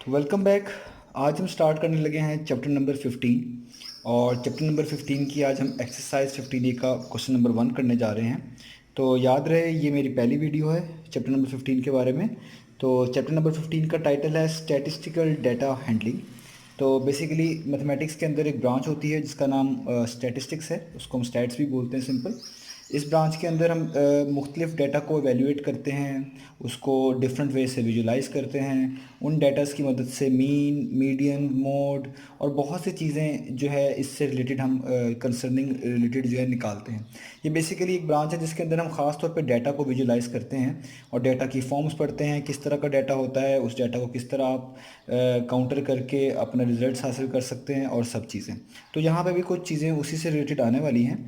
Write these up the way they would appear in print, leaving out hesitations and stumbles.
तो welcome back. आज हम स्टार्ट करने लगे हैं चैप्टर नंबर 15 और चैप्टर नंबर 15 की आज हम एक्सरसाइज 15 का क्वेश्चन नंबर 1 करने जा रहे हैं। तो याद रहे ये मेरी पहली वीडियो है चैप्टर नंबर 15 के बारे में। तो चैप्टर नंबर 15 का टाइटल है स्टैटिस्टिकल डाटा हैंडलिंग। तो बेसिकली मैथमेटिक्स के अंदर एक ब्रांच होती है जिसका नाम स्टैटिस्टिक्स है, उसको हम स्टैट्स भी बोलते हैं सिंपल। इस ब्रांच के अंदर हम मुख्तलिफ़ डाटा को एवेल्यूएट करते हैं, उसको डिफरेंट वे से विजुलाइज करते हैं। उन डाटास की मदद से मीन, मीडियन, मोड और बहुत सी चीज़ें जो है इससे रिलेटेड हम कंसर्निंग रिलेटेड जो है निकालते हैं। ये बेसिकली एक ब्रांच है जिसके अंदर हम ख़ास तौर पे डाटा को विजुलाइज करते हैं और डाटा की फॉर्म्स पढ़ते हैं, किस तरह का डाटा होता है, उस डाटा को किस तरह आप काउंटर करके अपना रिजल्ट्स हासिल कर सकते हैं और सब चीज़ें। तो यहाँ पे भी कुछ चीज़ें उसी से रिलेटेड आने वाली हैं।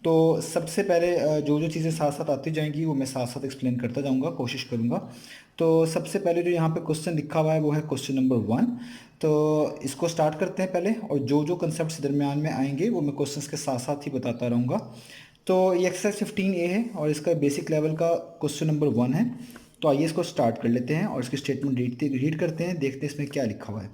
तो सबसे पहले जो जो चीज़ें साथ साथ आती जाएंगी वो मैं साथ साथ एक्सप्लेन करता जाऊंगा, कोशिश करूंगा। तो सबसे पहले जो यहाँ पे क्वेश्चन लिखा हुआ है वो है क्वेश्चन नंबर 1। तो इसको स्टार्ट करते हैं पहले, और जो जो कंसेप्ट दरमियान में आएंगे वो मैं क्वेश्चंस के साथ साथ ही बताता रहूँगा। तो ये एक्सरसाइज 15A है और इसका बेसिक लेवल का क्वेश्चन नंबर 1 है। तो आइए इसको स्टार्ट कर लेते हैं और इसकी स्टेटमेंट रीड करते हैं, देखते हैं इसमें क्या लिखा हुआ है।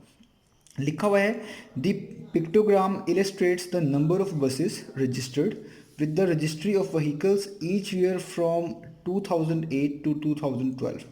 लिखा हुआ है, the pictogram illustrates the number of buses registered with the registry of vehicles each year from 2008 to 2012।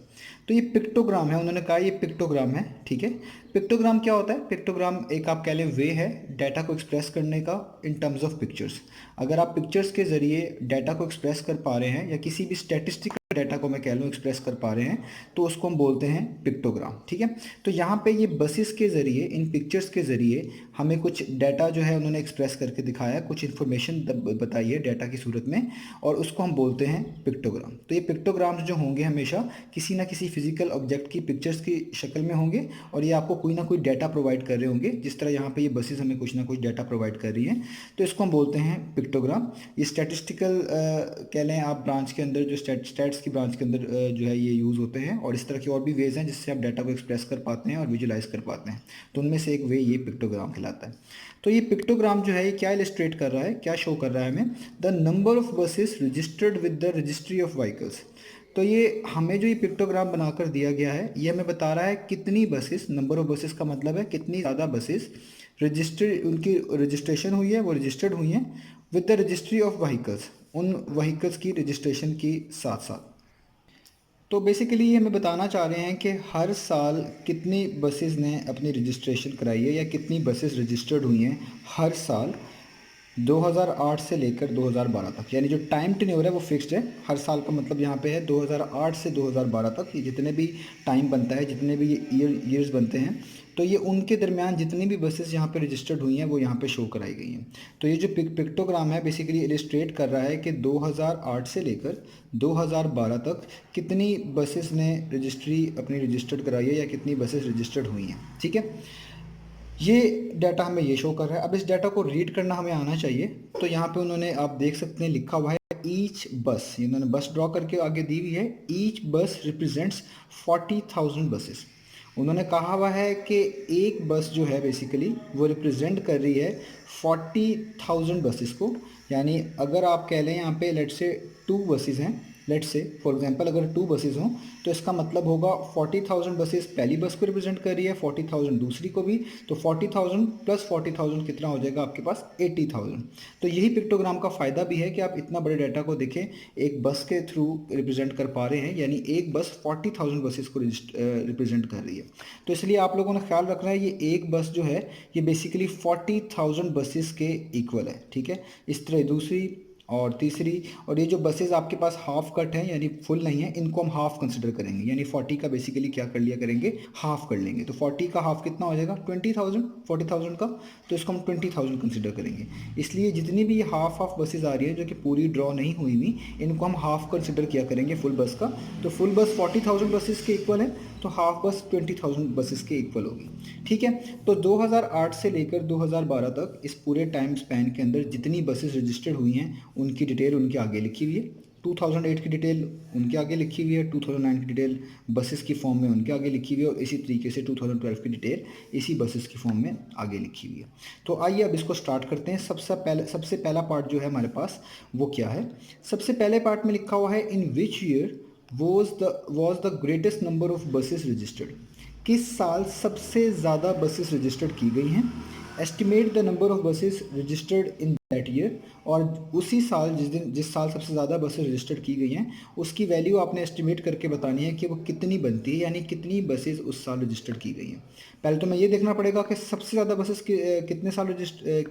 तो ये पिक्टोग्राम है, उन्होंने कहा ये पिक्टोग्राम है, ठीक है। पिक्टोग्राम क्या होता है? पिक्टोग्राम एक आप कह लें वे है डाटा को एक्सप्रेस करने का इन टर्म्स ऑफ पिक्चर्स। अगर आप पिक्चर्स के ज़रिए डाटा को एक्सप्रेस कर पा रहे हैं या किसी भी स्टैटिस्टिकल डाटा को मैं कह लूँ एक्सप्रेस कर पा रहे हैं तो उसको हम बोलते हैं पिक्टोग्राम, ठीक है। तो यहाँ पे ये बसेस के ज़रिए, इन पिक्चर्स के ज़रिए हमें कुछ डाटा जो है उन्होंने एक्सप्रेस करके दिखाया, कुछ इन्फॉर्मेशन बताई है डाटा की सूरत में, और उसको हम बोलते हैं पिक्टोग्राम। तो ये पिक्टोग्राम्स जो होंगे हमेशा किसी ना किसी फिजिकल ऑब्जेक्ट की पिक्चर्स की शक्ल में होंगे और ये आपको कोई ना कोई डाटा प्रोवाइड कर रहे होंगे। जिस तरह यहाँ पे ये बसेस हमें कुछ ना कुछ डाटा प्रोवाइड कर रही हैं, तो इसको हम बोलते हैं पिक्टोग्राम। ये स्टैटिस्टिकल कह लें आप ब्रांच के अंदर, जो स्टैट्स की ब्रांच के अंदर जो है ये यूज़ होते हैं, और इस तरह की और भी वेज हैं जिससे आप डाटा को एक्सप्रेस कर पाते हैं और विजुलाइज कर पाते हैं। तो उनमें से एक वे ये पिक्टोग्राम कहलाता है। तो ये पिक्टोग्राम जो है ये क्या इलस्ट्रेट कर रहा है, क्या शो कर रहा है हमें? The number of buses registered with the registry of vehicles. तो ये हमें जो ये पिक्टोग्राम बनाकर दिया गया है ये हमें बता रहा है कितनी बसेस, नंबर ऑफ बसेस का मतलब है कितनी ज़्यादा बसेस रजिस्टर्ड, उनकी रजिस्ट्रेशन हुई है, वो रजिस्टर्ड हुई हैं with the registry of vehicles, उन व्हीकल्स की रजिस्ट्रेशन के साथ साथ। तो बेसिकली ये हमें बताना चाह रहे हैं कि हर साल कितनी बसेस ने अपनी रजिस्ट्रेशन कराई है या कितनी बसेस रजिस्टर्ड हुई हैं हर साल 2008 से लेकर 2012 तक। यानी जो टाइम टेन्योर है वो फिक्स्ड है, हर साल का मतलब यहाँ पे है 2008 से 2012 तक। ये जितने भी टाइम बनता है, जितने भी ईयर्स बनते हैं, तो ये उनके दरमियान जितनी भी बसेस यहाँ पे रजिस्टर्ड हुई हैं वो यहाँ पे शो कराई गई हैं। तो ये जो पिक्टोग्राम है बेसिकली इलिस्ट्रेट कर रहा है कि 2008 से लेकर 2012 तक कितनी बसेस ने रजिस्ट्री अपनी रजिस्टर्ड कराई है या कितनी बसेस रजिस्टर्ड हुई हैं, ठीक है। ये डाटा हमें ये शो कर रहा है। अब इस डाटा को रीड करना हमें आना चाहिए। तो यहाँ पे उन्होंने, आप देख सकते हैं, लिखा हुआ है ईच बस, इन्होंने बस ड्रॉ करके आगे दी हुई है। ईच बस रिप्रेजेंट्स 40,000 बसेस। उन्होंने कहा हुआ है कि एक बस जो है बेसिकली वो रिप्रेजेंट कर रही है 40,000 बसेस को। यानी अगर आप कह लें यहाँ पे लेट्स से 2 बसेस हैं, लेट्स से फॉर एग्जांपल अगर 2 बसेस हों तो इसका मतलब होगा 40,000 बसेस पहली बस को रिप्रेजेंट कर रही है, 40,000 दूसरी को भी। तो 40,000 प्लस 40,000 कितना हो जाएगा आपके पास? 80,000। तो यही पिक्टोग्राम का फ़ायदा भी है कि आप इतना बड़े डाटा को देखें, एक बस के थ्रू रिप्रेजेंट कर पा रहे हैं, यानी एक बस 40,000 बसेस को रिप्रेजेंट कर रही है। तो इसलिए आप लोगों ने ख्याल रखना है ये एक बस जो है ये बेसिकली 40,000 बसेस के इक्वल है, ठीक है। इस तरह दूसरी और तीसरी, और ये जो बसेस आपके पास हाफ कट हैं यानी फुल नहीं है, इनको हम हाफ कंसिडर करेंगे। यानी 40 का बेसिकली क्या कर लिया करेंगे, हाफ कर लेंगे। तो 40 का हाफ कितना हो जाएगा? 20,000, 40,000 का, तो इसको हम 20,000 कंसिडर करेंगे। इसलिए जितनी भी हाफ हाफ बसेस आ रही है जो कि पूरी ड्रॉ नहीं हुई हुई, इनको हम हाफ कंसिडर किया करेंगे फुल बस का। तो फुल बस 40,000 बसेस के इक्वल है, तो हाफ बस 20,000 बसेस के इक्वल होगी, ठीक है। तो 2008 से लेकर 2012 तक इस पूरे टाइम स्पैन के अंदर जितनी बसेस रजिस्टर्ड हुई हैं उनकी डिटेल उनके आगे लिखी हुई है। 2008 की डिटेल उनके आगे लिखी हुई है, 2009 की डिटेल बसेस की फॉर्म में उनके आगे लिखी हुई है, और इसी तरीके से 2012 की डिटेल इसी बसेस की फॉर्म में आगे लिखी हुई है। तो आइए अब इसको स्टार्ट करते हैं। सबसे पहला पार्ट जो है हमारे पास वो क्या है? सबसे पहले पार्ट में लिखा हुआ है in which year was the greatest number of buses registered। किस साल सबसे ज़्यादा बसेस रजिस्टर्ड की गई हैं। Estimate the number of buses registered in that year, और उसी साल जिस साल सबसे ज़्यादा बसेस रजिस्टर्ड की गई हैं उसकी वैल्यू आपने एस्टिमेट करके बतानी है कि वो कितनी बनती है, यानी कितनी बसेस उस साल रजिस्टर्ड की गई हैं। पहले तो मैं ये देखना पड़ेगा कि सबसे ज़्यादा बसेस कितने साल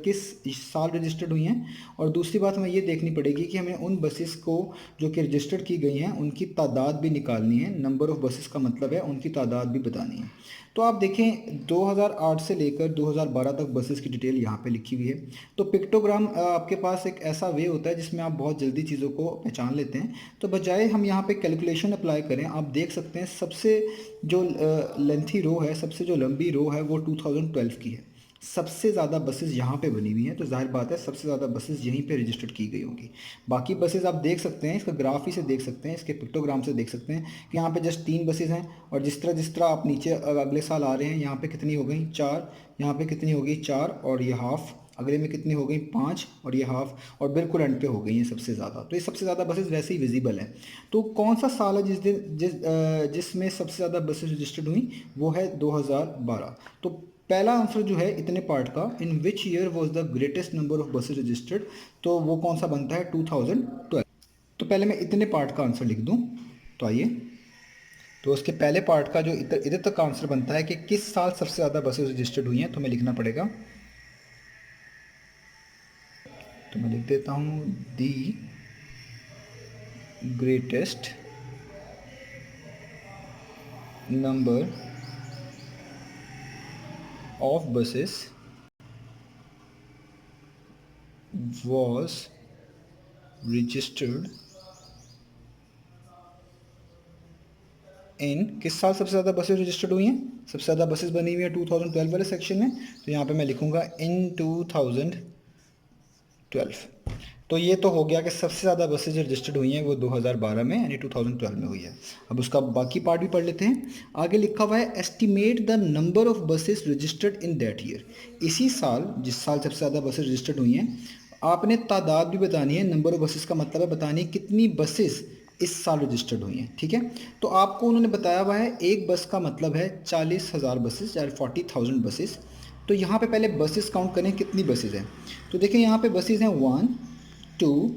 किस साल रजिस्टर्ड हुई हैं, और दूसरी बात हमें ये देखनी पड़ेगी कि हमें उन बसेस को जो कि रजिस्टर्ड की गई हैं उनकी तादाद भी निकालनी है। नंबर ऑफ़ बसेस का मतलब है उनकी तादाद भी बतानी है। तो आप देखें 2008 से लेकर 2012 तक बसेस की डिटेल यहाँ पे लिखी हुई है। तो पिक्टोग्राम आपके पास एक ऐसा वे होता है जिसमें आप बहुत जल्दी चीज़ों को पहचान लेते हैं। तो बजाय हम यहाँ पे कैलकुलेशन अप्लाई करें, आप देख सकते हैं सबसे जो लेंथी रो है, सबसे जो लंबी रो है वो 2012 की है। सबसे ज़्यादा बसेस यहाँ पे बनी हुई हैं, तो जाहिर बात है सबसे ज़्यादा बसेस यहीं पे रजिस्टर्ड की गई होंगी। बाकी बसेस आप देख सकते हैं, इसका ग्राफ ही से देख सकते हैं, इसके पिक्टोग्राम से देख सकते हैं कि यहाँ पे जस्ट 3 बसेस हैं, और जिस तरह आप नीचे अगले साल आ रहे हैं यहाँ पे कितनी हो गई 4, यहाँ पे कितनी हो गई 4, और ये हाफ, अगले में कितनी हो गई 5, और ये हाफ, और बिल्कुल एंड पे हो गई हैं सबसे ज़्यादा। तो ये सबसे ज़्यादा बसेस वैसे ही विजिबल हैं। तो कौन सा साल है जिसमें सबसे ज़्यादा बसेस रजिस्टर्ड हुई, वो है 2012। तो पहला आंसर जो है इतने पार्ट का, in which year was the greatest number of buses registered, तो वो कौन सा बनता है 2012। तो पहले मैं इतने पार्ट का आंसर लिख दूं, तो आइए, तो उसके पहले पार्ट का जो इधर इधर तक का आंसर बनता है कि किस साल सबसे ज़्यादा बसेज रजिस्टर्ड हुई हैं, तो मैं लिखना पड़ेगा, तो मैं लिख देता हूँ the greatest number of buses was registered इन, किस साल सबसे ज़्यादा बसेस रजिस्टर्ड हुई हैं, सबसे ज़्यादा बसेस बनी हुई है 2012 वाले सेक्शन में, तो यहाँ पे मैं लिखूँगा इन 2012। तो ये तो हो गया कि सबसे ज़्यादा बसेज रजिस्टर्ड हुई हैं वो 2012 में यानी 2012 में हुई है। अब उसका बाकी पार्ट भी पढ़ लेते हैं। आगे लिखा हुआ है estimate the number of buses registered in that year. इसी साल, जिस साल सबसे ज़्यादा बसेस रजिस्टर्ड हुई हैं, आपने तादाद भी बतानी है। नंबर ऑफ बसेस का मतलब है बतानी है कितनी बसेस इस साल रजिस्टर्ड हुई हैं, ठीक है। तो आपको उन्होंने बताया हुआ है एक बस का मतलब है 40,000 बसेस या 40,000 बसेस। तो यहाँ पे पहले बसेस काउंट करें कितनी बसेस हैं। तो देखें यहाँ पे बसेस हैं 1 2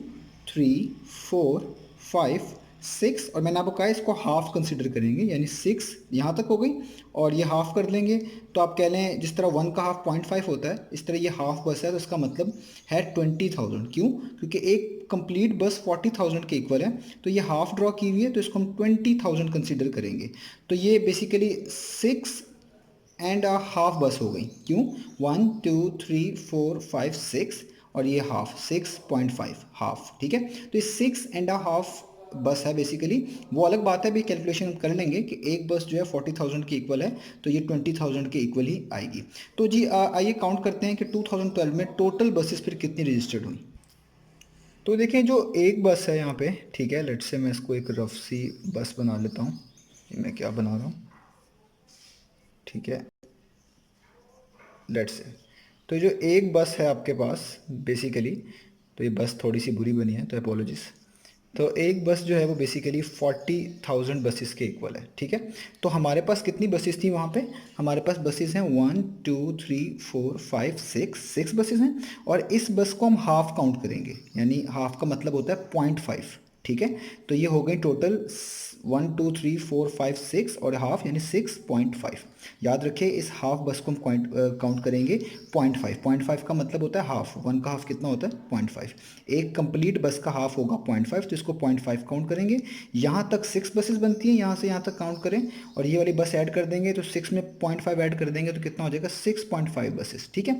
3 4 5 6, और मैंने आपको कहा इसको हाफ कंसिडर करेंगे, यानी 6 यहाँ तक हो गई और ये हाफ कर लेंगे। तो आप कह लें जिस तरह 1 का हाफ 0.5 होता है, इस तरह ये हाफ बस है, तो इसका मतलब है 20,000। क्यों? क्योंकि एक कंप्लीट बस 40,000 के इक्वल है, तो ये हाफ ड्रॉ की हुई है, तो इसको हम 20,000 कंसिडर करेंगे। तो ये बेसिकली 6 एंड हाफ बस हो गई। क्यों? 1 2 3 4 5 6, और ये हाफ 6.5 हाफ, ठीक है। तो ये 6.5 बस है बेसिकली। वो अलग बात है, अभी कैलकुलेशन हम कर लेंगे कि एक बस जो है 40,000 के इक्वल है, तो ये 20,000 के इक्वल ही आएगी। तो जी आइए काउंट करते हैं कि 2012 में टोटल बसेस फिर कितनी रजिस्टर्ड हुई। तो देखें जो एक बस है यहाँ पे, ठीक है, लेट्स से मैं इसको एक रफ सी बस बना लेता हूँ। ये मैं क्या बना रहा हूँ, ठीक है, लेट्स से। तो जो एक बस है आपके पास बेसिकली, तो ये बस थोड़ी सी बुरी बनी है तो अपोलॉजिस। तो एक बस जो है वो बेसिकली 40,000 बसेस के इक्वल है, ठीक है। तो हमारे पास कितनी बसेस थी वहाँ पे, हमारे पास बसेस हैं 1 2 3 4 5 6 बसेस हैं, और इस बस को हम हाफ काउंट करेंगे, यानी हाफ का मतलब होता है 0.5, ठीक है। तो ये हो गई टोटल 1 2 3 4 5 6 और हाफ यानी 6.5। याद रखिए इस हाफ बस को हम काउंट करेंगे 0.5। 0.5 का मतलब होता है हाफ, 1 का हाफ कितना होता है 0.5। एक कंप्लीट बस का हाफ होगा 0.5, तो इसको 0.5 काउंट करेंगे। यहाँ तक 6 बसेस बनती हैं, यहाँ से यहाँ तक काउंट करें और ये वाली बस ऐड कर देंगे, तो 6 में 0.5 ऐड कर देंगे तो कितना हो जाएगा 6.5 बसेस, ठीक है।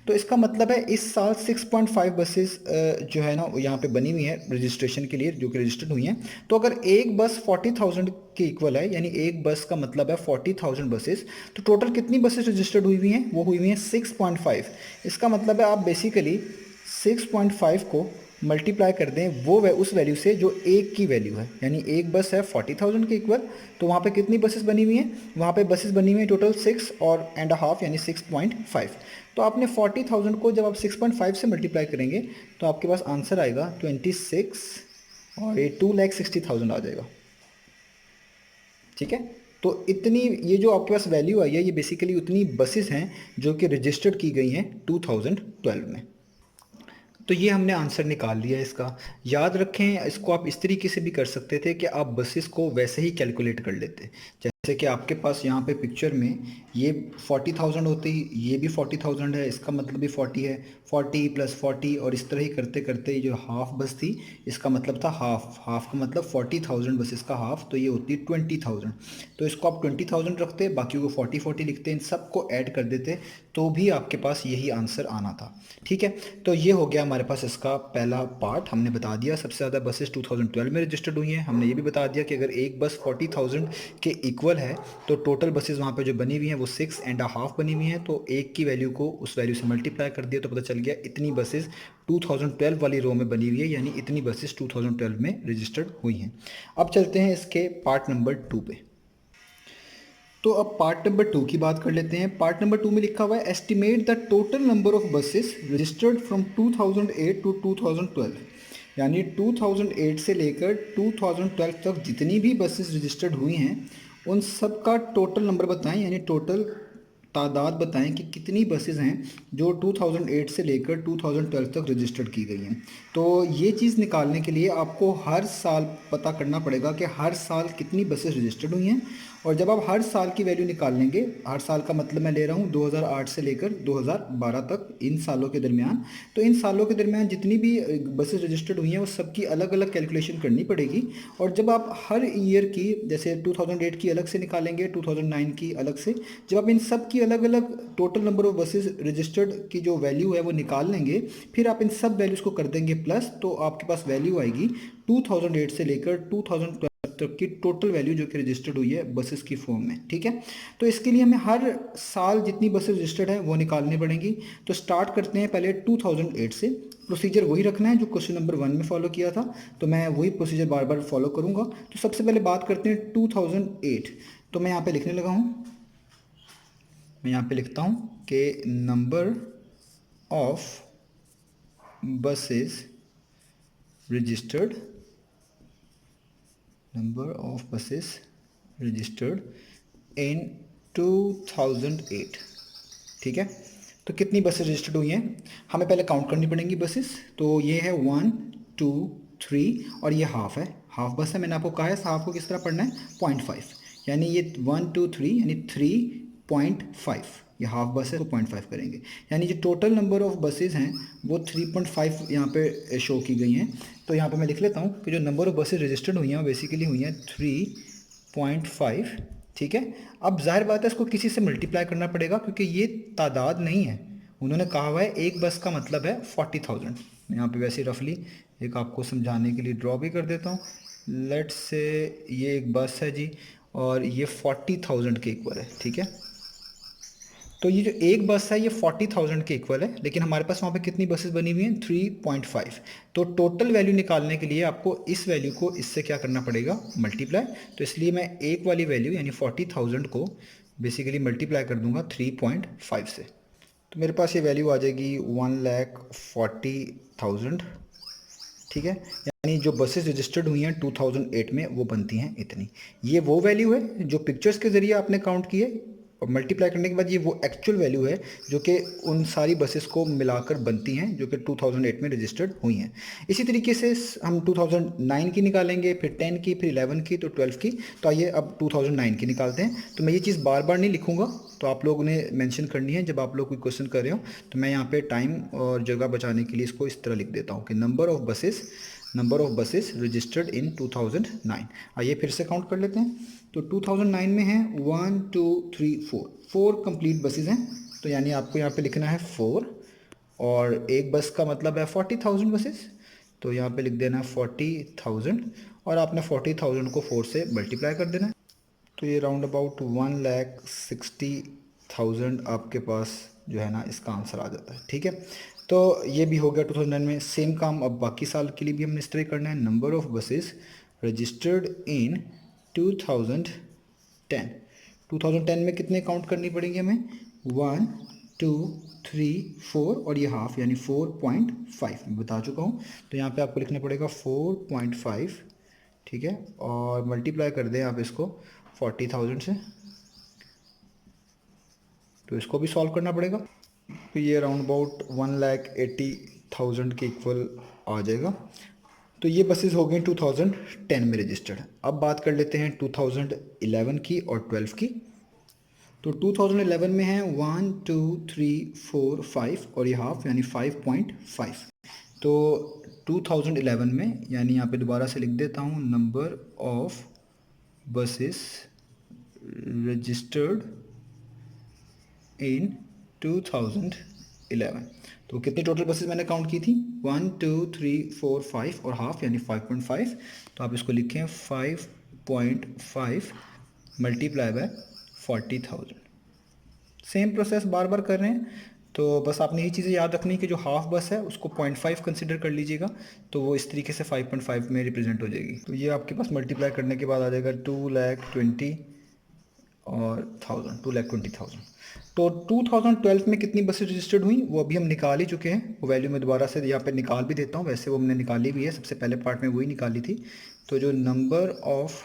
तो इसका मतलब है इस साल 6.5 बसेस जो है ना यहाँ पे बनी हुई है रजिस्ट्रेशन के लिए, जो कि रजिस्टर्ड हुई हैं। तो अगर एक बस 40,000 के इक्वल है, यानी एक बस का मतलब है 40,000 बसेस, तो टोटल कितनी बसेस रजिस्टर्ड हुई हुई हैं, वो हुई हुई हैं 6.5। इसका मतलब है आप बेसिकली 6.5 को मल्टीप्लाई कर दें वो उस वैल्यू से जो एक की वैल्यू है, यानी एक बस है 40,000 के इक्वल, तो वहाँ पे कितनी बसेस बनी हुई हैं, वहाँ पे बसेस बनी हुई हैं टोटल 6 और एंड हाफ यानी 6.5। तो आपने 40,000 को जब आप 6.5 से मल्टीप्लाई करेंगे तो आपके पास आंसर आएगा 26 और ये 2,60,000 आ जाएगा, ठीक है। तो इतनी ये जो आपके पास वैल्यू आई है ये बेसिकली उतनी बसेस हैं जो कि रजिस्टर्ड की गई हैं 2012 में। तो ये हमने आंसर निकाल लिया इसका। याद रखें, इसको आप इस तरीके से भी कर सकते थे कि आप बसेस को वैसे ही कैलकुलेट कर लेते। जैसे कि आपके पास यहाँ पे पिक्चर में ये 40,000 होती, ये भी 40,000 है, इसका मतलब भी 40 है, 40 + 40 और इस तरह ही करते करते ये जो हाफ बस थी इसका मतलब था हाफ, हाफ का मतलब 40,000 बसेस का हाफ, तो ये होती है 20,000। तो इसको आप 20,000 रखते, बाकी को 40-40 लिखते, इन सबको ऐड कर देते तो भी आपके पास यही आंसर आना था। ठीक है, तो ये हो गया हमारे पास इसका पहला पार्ट। हमने बता दिया सबसे ज़्यादा बसेस 2012 में रजिस्टर्ड हुई हैं। हमने ये भी बता दिया कि अगर एक बस 40,000 के इक्वल है तो टोटल बसेस वहाँ पे जो बनी हुई हैं वो 6.5 बनी हुई हैं, तो एक की वैल्यू को उस वैल्यू से मल्टीप्लाई कर दिया तो पता चल गया इतनी बसेस 2012 वाली रो में बनी हुई है, यानी इतनी बसेस 2012 में रजिस्टर्ड हुई हैं। अब चलते हैं इसके पार्ट नंबर 2 पे। तो अब पार्ट नंबर 2 की बात कर लेते हैं। पार्ट नंबर 2 में लिखा हुआ है estimate the total number of buses registered from 2008 to 2012, यानी 2008 से लेकर 2012 तक जितनी भी बसेस रजिस्टर्ड हुई हैं उन सब का टोटल नंबर बताएं, यानी टोटल तादाद बताएं कि कितनी बसेस हैं जो 2008 से लेकर 2012 तक रजिस्टर्ड की गई हैं। तो ये चीज़ निकालने के लिए आपको हर साल पता करना पड़ेगा कि हर साल कितनी बसेस रजिस्टर्ड हुई हैं, और जब आप हर साल की वैल्यू निकाल लेंगे, हर साल का मतलब मैं ले रहा हूँ 2008 से लेकर 2012 तक, इन सालों के दरमियान, तो इन सालों के दरमियान जितनी भी बसेस रजिस्टर्ड हुई हैं वो सबकी अलग अलग कैलकुलेशन करनी पड़ेगी। और जब आप हर ईयर की, जैसे 2008 की अलग से निकालेंगे, 2009 की अलग से, जब आप इन सब की अलग अलग total number of buses registered की जो वैल्यू है वो निकाल लेंगे, फिर आप इन सब वैल्यूज़ को कर देंगे प्लस, तो आपके पास वैल्यू आएगी 2008 से लेकर 2012 तक की टोटल वैल्यू जो कि रजिस्टर्ड हुई है बसेस की फॉर्म में। ठीक है, तो इसके लिए हमें हर साल जितनी बसेस रजिस्टर्ड है वो निकालनी पड़ेंगी। तो स्टार्ट करते हैं पहले 2008 से। प्रोसीजर वही रखना है जो क्वेश्चन नंबर 1 में फॉलो किया था, तो मैं वही प्रोसीजर बार बार फॉलो करूंगा। तो सबसे पहले बात करते हैं 2008। तो मैं यहाँ पे लिखने लगा हूँ, मैं यहाँ पे लिखता हूँ कि number of buses registered, number of buses registered in 2008। ठीक है, तो कितनी बसेस रजिस्टर्ड हुई हैं हमें पहले काउंट करनी पड़ेंगी बसेस। तो ये है 1 2 3 और ये हाफ है, हाफ बस है। मैंने आपको कहा है हाफ को किस तरह पढ़ना है, 0.5, यानी ये 1 2 3 यानी 3.5, ये हाफ बस है तो 0.5 करेंगे, यानी जो टोटल नंबर ऑफ बसेस हैं वो 3.5 यहाँ पे शो की गई हैं। तो यहाँ पे मैं लिख लेता हूँ कि जो नंबर ऑफ बसेस रजिस्टर्ड हुई हैं वो बेसिकली हुई हैं 3.5। ठीक है, अब जाहिर बात है इसको किसी से मल्टीप्लाई करना पड़ेगा क्योंकि ये तादाद नहीं है, उन्होंने कहा हुआ है एक बस का मतलब है 40,000। मैं यहाँ पे वैसे रफली एक आपको समझाने के लिए ड्रॉ भी कर देता हूँ। लेट्स से ये एक बस है जी और ये 40,000 के इक्वल है। ठीक है, तो ये जो एक बस है ये 40,000 के इक्वल है, लेकिन हमारे पास वहाँ पे कितनी बसेस बनी हुई हैं, 3.5। तो टोटल वैल्यू निकालने के लिए आपको इस वैल्यू को इससे क्या करना पड़ेगा, मल्टीप्लाई। तो इसलिए मैं एक वाली वैल्यू यानी 40,000 को बेसिकली मल्टीप्लाई कर दूंगा 3.5 से, तो मेरे पास ये वैल्यू आ जाएगी 1,40,000। ठीक है, यानी जो बसेस रजिस्टर्ड हुई हैं 2008 में वो बनती हैं इतनी। ये वो वैल्यू है जो पिक्चर्स के ज़रिए आपने काउंट की है, और मल्टीप्लाई करने के बाद ये वो एक्चुअल वैल्यू है जो कि उन सारी बसेस को मिलाकर बनती हैं जो कि 2008 में रजिस्टर्ड हुई हैं। इसी तरीके से हम 2009 की निकालेंगे, फिर 10 की, फिर 11 की, तो 12 की। तो आइए अब 2009 की निकालते हैं। तो मैं ये चीज़ बार बार नहीं लिखूंगा, तो आप लोगों ने मेंशन करनी है जब आप लोग कोई क्वेश्चन कर रहे हो। तो मैं यहाँ पे टाइम और जगह बचाने के लिए इसको इस तरह लिख देता हूँ कि number of buses registered in 2009। आइए फिर से काउंट कर लेते हैं। तो 2009 में है 1 2 3 4 कंप्लीट बसेस हैं, तो यानी आपको यहाँ पे लिखना है 4, और एक बस का मतलब है 40,000 बसेस, तो यहाँ पे लिख देना 40,000, और आपने 40,000 को 4 से मल्टीप्लाई कर देना है। तो ये राउंड अबाउट 1,60,000 आपके पास जो है ना इसका आंसर आ जाता है। ठीक है, तो ये भी हो गया 2009 में। सेम काम अब बाकी साल के लिए भी हमने इस तरह करना है। Number of buses registered in 2010। 2010 में कितने काउंट करनी पड़ेंगे हमें, 1 2 3 4 और ये हाफ यानी 4.5 मैं बता चुका हूँ। तो यहाँ पे आपको लिखना पड़ेगा 4.5। ठीक है, और मल्टीप्लाई कर दें आप इसको 40,000 से, तो इसको भी सॉल्व करना पड़ेगा। तो ये अराउंड अबाउट 1,80,000 के इक्वल आ जाएगा। तो ये बसेस हो गई 2010 में रजिस्टर्ड। अब बात कर लेते हैं 2011 की और 12 की। तो 2011 में है 1 2 3 4 5 और ये हाफ यानी 5.5। तो 2011 में यानी यहाँ पे दोबारा से लिख देता हूँ, number of buses registered in 2011। तो कितनी टोटल बसेस मैंने काउंट की थी, 1 2 3 4 5 और हाफ यानी 5.5। तो आप इसको लिखें 5.5 मल्टीप्लाई बाय 40,000। सेम प्रोसेस बार बार कर रहे हैं। तो बस आपने यही चीज़ें याद रखनी कि जो हाफ बस है उसको 0.5 कंसिडर कर लीजिएगा, तो वो इस तरीके से 5.5 में रिप्रेजेंट हो जाएगी। तो ये आपके पास मल्टीप्लाई करने के बाद आ जाएगा 2,20,000 और 2,20,000। तो 2012 में कितनी बसें रजिस्टर्ड हुई वो अभी हम निकाल ही चुके हैं। वो वैल्यू मैं दोबारा से यहाँ पे निकाल भी देता हूँ, वैसे वो हमने निकाली भी है, सबसे पहले पार्ट में वही निकाली थी। तो जो number of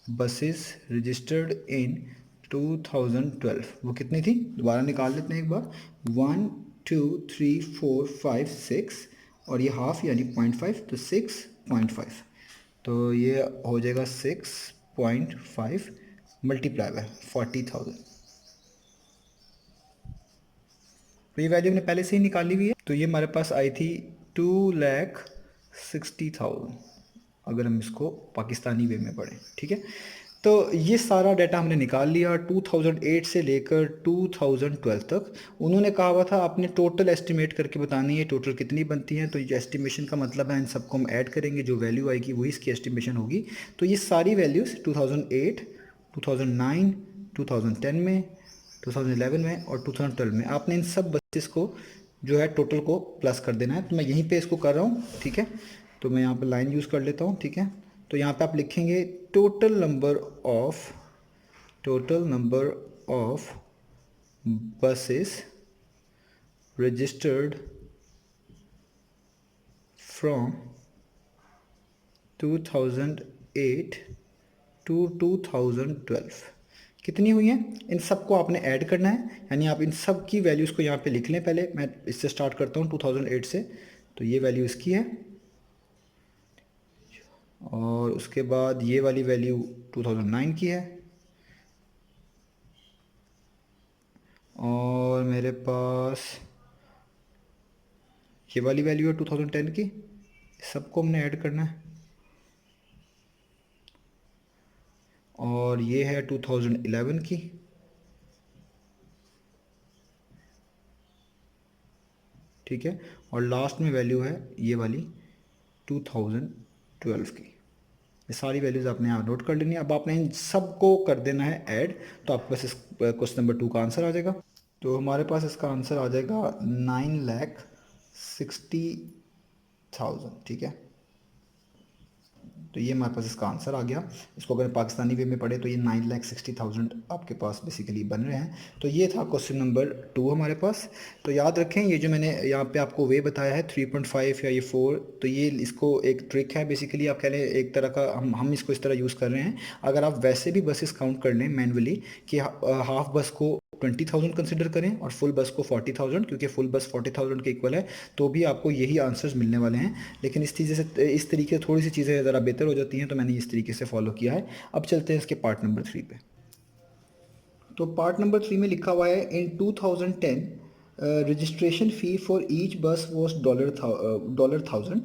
buses registered in 2012 वो कितनी थी, दोबारा निकाल लेते हैं एक बार। 1 2 3 4 5 6 और ये हाफ यानी 0.5, तो 6.5। तो ये हो जाएगा 6.5 मल्टीप्लाई बाय 40,000। तो ये वैल्यू हमने पहले से ही निकाली हुई है। तो ये हमारे पास आई थी 2,60,000 अगर हम इसको पाकिस्तानी वे में पढ़ें, ठीक है। तो ये सारा डाटा हमने निकाल लिया 2008 से लेकर 2012 तक। उन्होंने कहा हुआ था आपने टोटल एस्टिमेट करके बतानी है टोटल कितनी बनती है। तो ये एस्टिमेशन का मतलब है इन सबको हम ऐड करेंगे, जो वैल्यू आएगी वही इसकी एस्टिमेशन होगी। तो ये सारी वैल्यूज़ 2008, 2009, 2010 में, 2011 में और 2012 में आपने इन सब बसेस को जो है टोटल को प्लस कर देना है। तो मैं यहीं पे इसको कर रहा हूँ, ठीक है। तो मैं यहाँ पे लाइन यूज़ कर लेता हूँ, ठीक है। तो यहाँ पे आप लिखेंगे total number of buses registered from 2008 to 2012 कितनी हुई हैं, इन सब को आपने ऐड करना है। यानी आप इन सब की वैल्यूज़ को यहाँ पे लिख लें। पहले मैं इससे स्टार्ट करता हूँ 2008 से। तो ये वैल्यू इसकी है और उसके बाद ये वाली वैल्यू 2009 की है और मेरे पास ये वाली वैल्यू है 2010 की। सबको हमने ऐड करना है और ये है 2011 की, ठीक है। और लास्ट में वैल्यू है ये वाली 2012 की। ये सारी वैल्यूज़ आपने यहाँ नोट कर लेनी है। अब आपने इन सब को कर देना है ऐड, तो आपके पास इस क्वेश्चन नंबर 2 का आंसर आ जाएगा। तो हमारे पास इसका आंसर आ जाएगा 9,60,000, ठीक है। तो ये हमारे पास इसका आंसर आ गया। इसको अगर पाकिस्तानी वे में पढ़े तो ये 9,60,000 आपके पास बेसिकली बन रहे हैं। तो ये था क्वेश्चन नंबर 2 हमारे पास। तो याद रखें ये जो मैंने यहाँ पे आपको वे बताया है 3.5 या ये 4, तो ये इसको एक ट्रिक है बेसिकली। आप कह लें एक तरह का हम इसको इस तरह यूज़ कर रहे हैं। अगर आप वैसे भी बसेस काउंट कर लें मैनुअली कि हाफ बस को 20,000 कंसिडर करें और फुल बस को 40,000, क्योंकि फुल बस 40,000 के इक्वल है, तो भी आपको यही आंसर्स मिलने वाले हैं। लेकिन इस तरीके से थोड़ी सी चीज़ें ज़रा बेहतर हो जाती हैं, तो मैंने इस तरीके से फॉलो किया है। अब चलते हैं इसके पार्ट नंबर 3 पे। तो पार्ट नंबर 3 में लिखा हुआ है इन 2010 रजिस्ट्रेशन फ़ी फॉर ईच बस वॉज $1,000।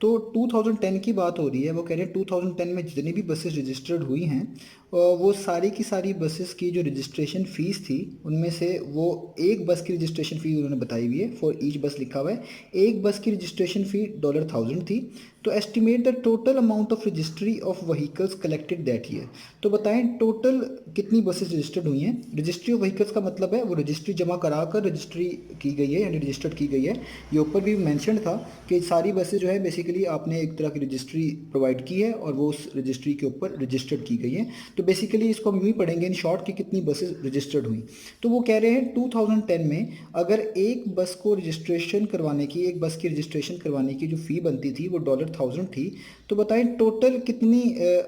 तो 2010 की बात हो रही है। वो कह रहे हैं 2010 में जितनी भी बसेस रजिस्टर्ड हुई हैं वो सारी की सारी बसेस की जो रजिस्ट्रेशन फ़ीस थी उनमें से वो एक बस की रजिस्ट्रेशन फ़ी उन्होंने बताई हुई है। फॉर ईच बस लिखा हुआ है, एक बस की रजिस्ट्रेशन फ़ी $1,000 थी। तो estimate the total amount of registry of vehicles collected that year. तो बताएं टोटल कितनी बसेस रजिस्टर्ड हुई हैं। रजिस्ट्री ऑफ व्हीकल्स का मतलब है वो रजिस्ट्री जमा करा कर रजिस्ट्री की गई है यानी रजिस्टर्ड की गई है। ये ऊपर भी मेंशन था कि सारी बसें जो है बेसिकली आपने एक तरह की रजिस्ट्री प्रोवाइड की है और वो उस रजिस्ट्री के ऊपर रजिस्टर्ड की गई है। तो बेसिकली इसको हम यूँ ही पढ़ेंगे इन शॉर्ट कि कितनी बसेस रजिस्टर्ड हुई। तो वो कह रहे हैं 2010 में अगर एक बस को रजिस्ट्रेशन करवाने की, एक बस की रजिस्ट्रेशन करवाने की जो फ़ी बनती थी वो $1000 थी, तो बताएं टोटल कितनी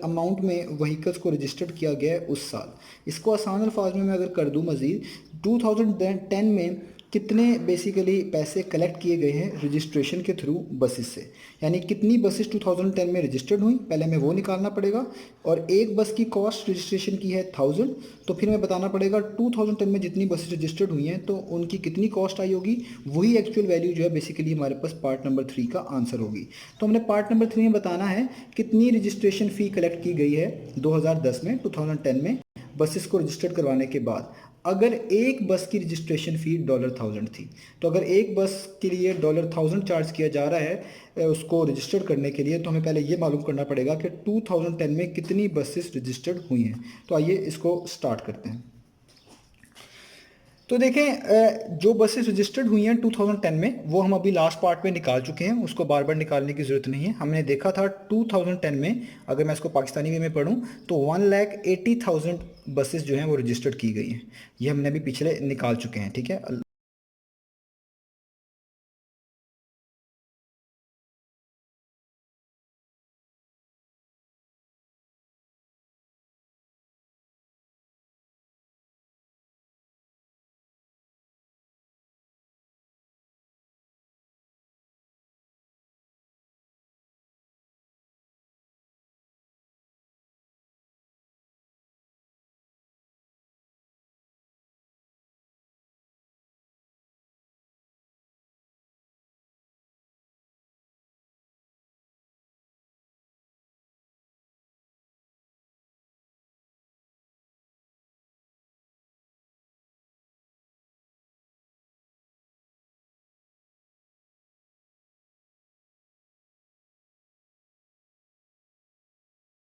अमाउंट में व्हीकल्स को रजिस्टर्ड किया गया है उस साल। इसको आसान अल्फाज में मैं अगर कर दूं मज़ीद, 2010 में कितने बेसिकली पैसे कलेक्ट किए गए हैं रजिस्ट्रेशन के थ्रू बसेस से, यानी कितनी बसेस 2010 में रजिस्टर्ड हुई, पहले हमें वो निकालना पड़ेगा। और एक बस की कॉस्ट रजिस्ट्रेशन की है 1000, तो फिर हमें बताना पड़ेगा 2010 में जितनी बसेस रजिस्टर्ड हुई हैं तो उनकी कितनी कॉस्ट आई होगी। वही एक्चुअल वैल्यू जो है बेसिकली हमारे पास पार्ट नंबर 3 का आंसर होगी। तो हमने पार्ट नंबर 3 में बताना है कितनी रजिस्ट्रेशन फ़ी कलेक्ट की गई है 2010 में, 2010 में बसेस को रजिस्टर्ड करवाने के बाद। अगर एक बस की रजिस्ट्रेशन फ़ी $1000 थी, तो अगर एक बस के लिए $1000 चार्ज किया जा रहा है उसको रजिस्टर्ड करने के लिए, तो हमें पहले ये मालूम करना पड़ेगा कि 2010 में कितनी बसेस रजिस्टर्ड हुई हैं। तो आइए इसको स्टार्ट करते हैं। तो देखें जो बसेस रजिस्टर्ड हुई हैं 2010 में वो हम अभी लास्ट पार्ट में निकाल चुके हैं, उसको बार बार निकालने की ज़रूरत नहीं है। हमने देखा था 2010 में, अगर मैं इसको पाकिस्तानी वे में पढ़ूं तो 1,80,000 बसेस जो हैं वो रजिस्टर्ड की गई हैं। ये हमने अभी पिछले निकाल चुके हैं, ठीक है।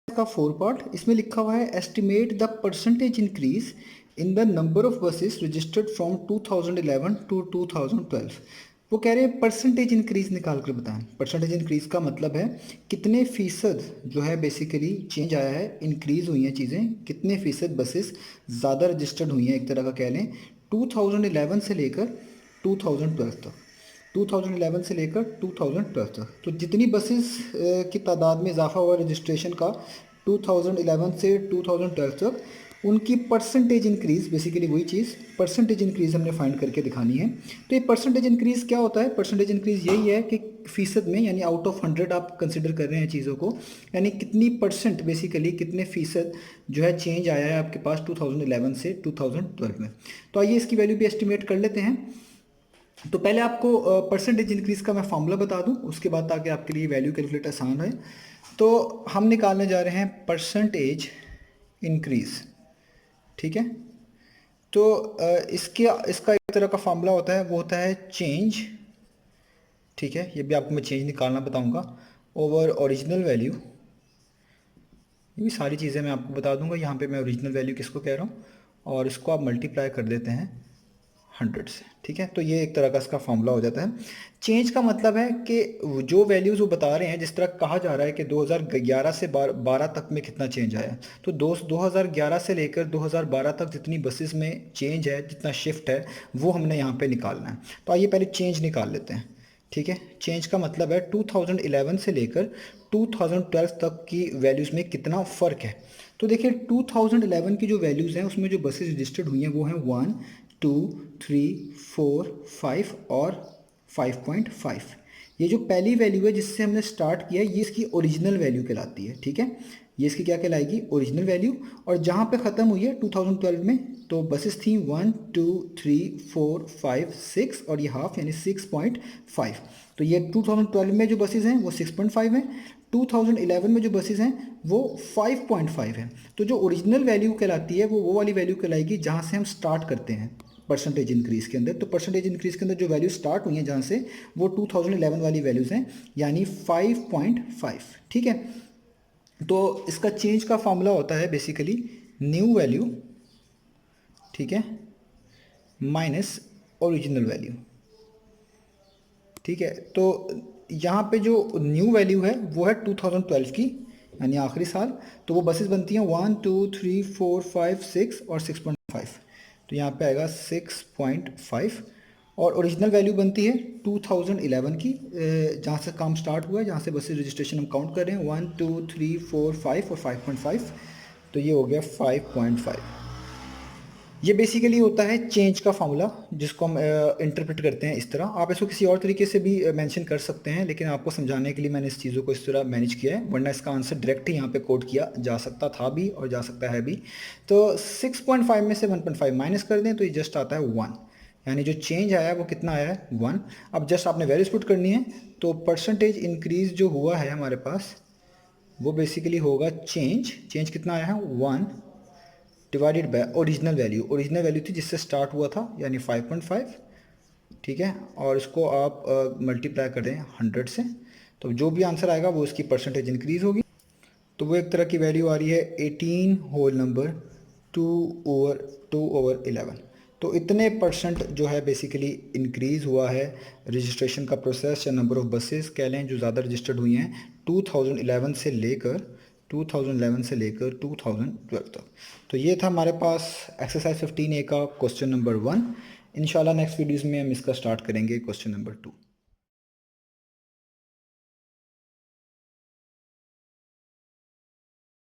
का 4 पार्ट, इसमें लिखा हुआ है estimate the percentage increase in the number of buses registered from 2011 to 2012। वो कह रहे हैं परसेंटेज इंक्रीज निकाल कर बताएं। परसेंटेज इंक्रीज का मतलब है कितने फ़ीसद जो है बेसिकली चेंज आया है, इंक्रीज हुई हैं चीज़ें, कितने फ़ीसद बसेस ज़्यादा रजिस्टर्ड हुई हैं, एक तरह का कह लें 2011 से लेकर 2012 तक। 2011 से लेकर 2012 तक तो जितनी बसेस की तादाद में इजाफा हुआ रजिस्ट्रेशन का 2011 से 2012 तक, उनकी परसेंटेज इंक्रीज़, बेसिकली वही चीज़ परसेंटेज इंक्रीज़ हमने फाइंड करके दिखानी है। तो ये परसेंटेज इंक्रीज़ क्या होता है? परसेंटेज इंक्रीज़ यही है कि फ़ीसद में, यानी आउट ऑफ 100 आप कंसिडर कर रहे हैं चीज़ों को, यानी कितनी परसेंट बेसिकली कितने फ़ीसद जो है चेंज आया है आपके पास 2011 से 2012 में। तो आइए इसकी वैल्यू भी एस्टिमेट कर लेते हैं। तो पहले आपको परसेंटेज इंक्रीज़ का मैं फार्मूला बता दूं, उसके बाद ताकि आपके लिए वैल्यू कैलकुलेट आसान है। तो हम निकालने जा रहे हैं परसेंटेज इंक्रीज़, ठीक है। तो इसका एक तरह का फार्मूला होता है, वो होता है चेंज, ठीक है। ये भी आपको मैं चेंज निकालना बताऊंगा ओवर ओरिजिनल वैल्यू। ये भी सारी चीज़ें मैं आपको बता दूंगा। यहाँ पे मैं ओरिजिनल वैल्यू किसको कह रहा हूँ, और इसको आप मल्टीप्लाई कर देते हैं 100 से, ठीक है। तो ये एक तरह का इसका फॉर्मूला हो जाता है। चेंज का मतलब है कि जो वैल्यूज़ वो बता रहे हैं, जिस तरह कहा जा रहा है कि 2011 से 12 तक में कितना चेंज आया, तो 2011 से लेकर 2012 तक जितनी बसेस में चेंज है, जितना शिफ्ट है, वो हमने यहाँ पे निकालना है। तो आइए पहले चेंज निकाल लेते हैं, ठीक है। चेंज का मतलब है 2011 से लेकर 2012 तक की वैल्यूज़ में कितना फ़र्क है। तो देखिए 2011 की जो वैल्यूज़ हैं उसमें जो बसेस रजिस्टर्ड हुई हैं वो हैं 1, 2, 3, 4, 5 और 5.5। ये जो पहली वैल्यू है जिससे हमने स्टार्ट किया है, ये इसकी ओरिजिनल वैल्यू कहलाती है, ठीक है। ये इसकी क्या कहलाएगी? Original value. और जहाँ पे ख़त्म हुई है 2012 में, तो बसेस थी 1, 2, 3, 4, 5, 6 और ये हाफ यानी 6.5। तो ये 2012 में जो बसेस हैं वो 6.5 हैं, 2011 में जो बसेस हैं वो 5.5 है। तो जो ओरिजिनल वैल्यू कहलाती है वो वाली वैल्यू कहलाएगी जहाँ से हम स्टार्ट करते हैं परसेंटेज इंक्रीज़ के अंदर। तो परसेंटेज इंक्रीज़ के अंदर जो वैल्यू स्टार्ट हुई है जहाँ से, वो 2011 वाली वैल्यूज़ हैं, यानी 5.5, ठीक है। तो इसका चेंज का फॉर्मूला होता है बेसिकली न्यू वैल्यू, ठीक है, माइनस ओरिजिनल वैल्यू, ठीक है। तो यहाँ पे जो न्यू वैल्यू है वो है 2012 की, यानी आखिरी साल, तो वो बसेस बनती हैं 1 2 3 4 5 6 और 6.5। तो यहाँ पे आएगा 6.5। और ओरिजिनल वैल्यू बनती है 2011 की, जहाँ से काम स्टार्ट हुआ है, जहाँ से बसेस रजिस्ट्रेशन हम काउंट कर रहे हैं 1 2 3 4 5 और 5.5। तो ये हो गया 5.5। ये बेसिकली होता है चेंज का फार्मूला, जिसको हम इंटरप्रेट करते हैं इस तरह। आप इसको किसी और तरीके से भी मेंशन कर सकते हैं, लेकिन आपको समझाने के लिए मैंने इस चीज़ों को इस तरह मैनेज किया है, वरना इसका आंसर डायरेक्ट ही यहाँ पे कोट किया जा सकता था भी और जा सकता है भी। तो 6.5 में से 1.5 माइनस कर दें तो ये जस्ट आता है 1, यानी जो चेंज आया है वो कितना आया है 1। अब जस्ट आपने वैल्यूज पुट करनी है, तो परसेंटेज इंक्रीज जो हुआ है हमारे पास वो बेसिकली होगा चेंज कितना आया है 1 डिवाइडेड बाय ओरिजिनल वैल्यू थी जिससे स्टार्ट हुआ था, यानी 5.5। ठीक है, और इसको आप मल्टीप्लाई कर दें 100 से, तो जो भी आंसर आएगा वो इसकी परसेंटेज इंक्रीज़ होगी। तो वो एक तरह की वैल्यू आ रही है 18 होल नंबर 2/11। तो इतने परसेंट जो है बेसिकली इंक्रीज़ हुआ है रजिस्ट्रेशन का प्रोसेस, या नंबर ऑफ़ बसेस कह लें जो ज़्यादा रजिस्टर्ड हुई हैं 2011 से लेकर 2012 तक। तो ये था हमारे पास एक्सरसाइज 15A का क्वेश्चन नंबर 1। इंशाल्लाह नेक्स्ट वीडियोज़ में हम इसका स्टार्ट करेंगे क्वेश्चन नंबर 2।